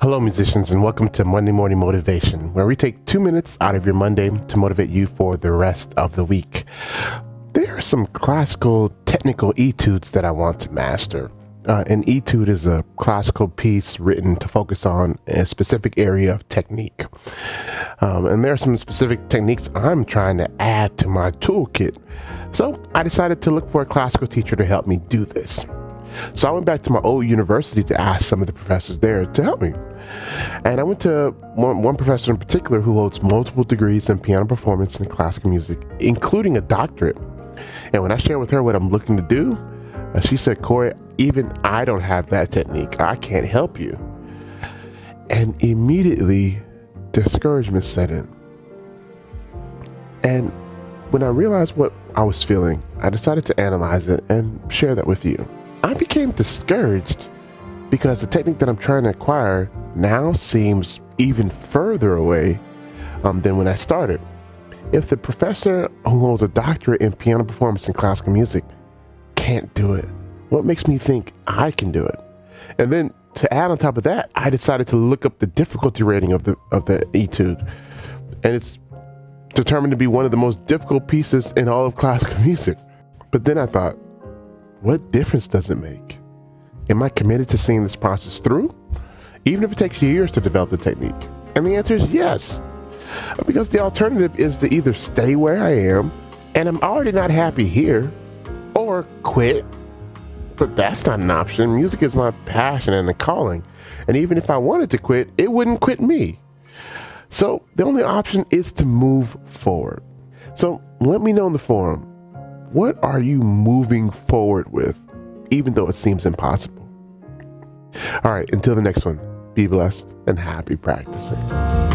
Hello, musicians, and welcome to Monday Morning Motivation, where we take 2 minutes out of your Monday to motivate you for the rest of the week. There are some classical technical etudes that I want to master. An etude is a classical piece written to focus on a specific area of technique. And there are some specific techniques I'm trying to add to my toolkit. So I decided to look for a classical teacher to help me do this. So I went back to my old university to ask some of the professors there to help me. And I went to one professor in particular who holds multiple degrees in piano performance and classical music, including a doctorate. And when I shared with her what I'm looking to do, she said, "Corey, even I don't have that technique. I can't help you." And immediately discouragement set in. And when I realized what I was feeling, I decided to analyze it and share that with you. I became discouraged because the technique that I'm trying to acquire now seems even further away than when I started. If the professor who holds a doctorate in piano performance and classical music can't do it, what makes me think I can do it? And then to add on top of that, I decided to look up the difficulty rating of the etude, and it's determined to be one of the most difficult pieces in all of classical music. But then I thought, what difference does it make? Am I committed to seeing this process through, even if it takes years to develop the technique? And the answer is yes, because the alternative is to either stay where I am, and I'm already not happy here, or quit. But that's not an option. Music is my passion and a calling. And even if I wanted to quit, it wouldn't quit me. So the only option is to move forward. So let me know in the forum, what are you moving forward with, even though it seems impossible? All right, until the next one, be blessed and happy practicing.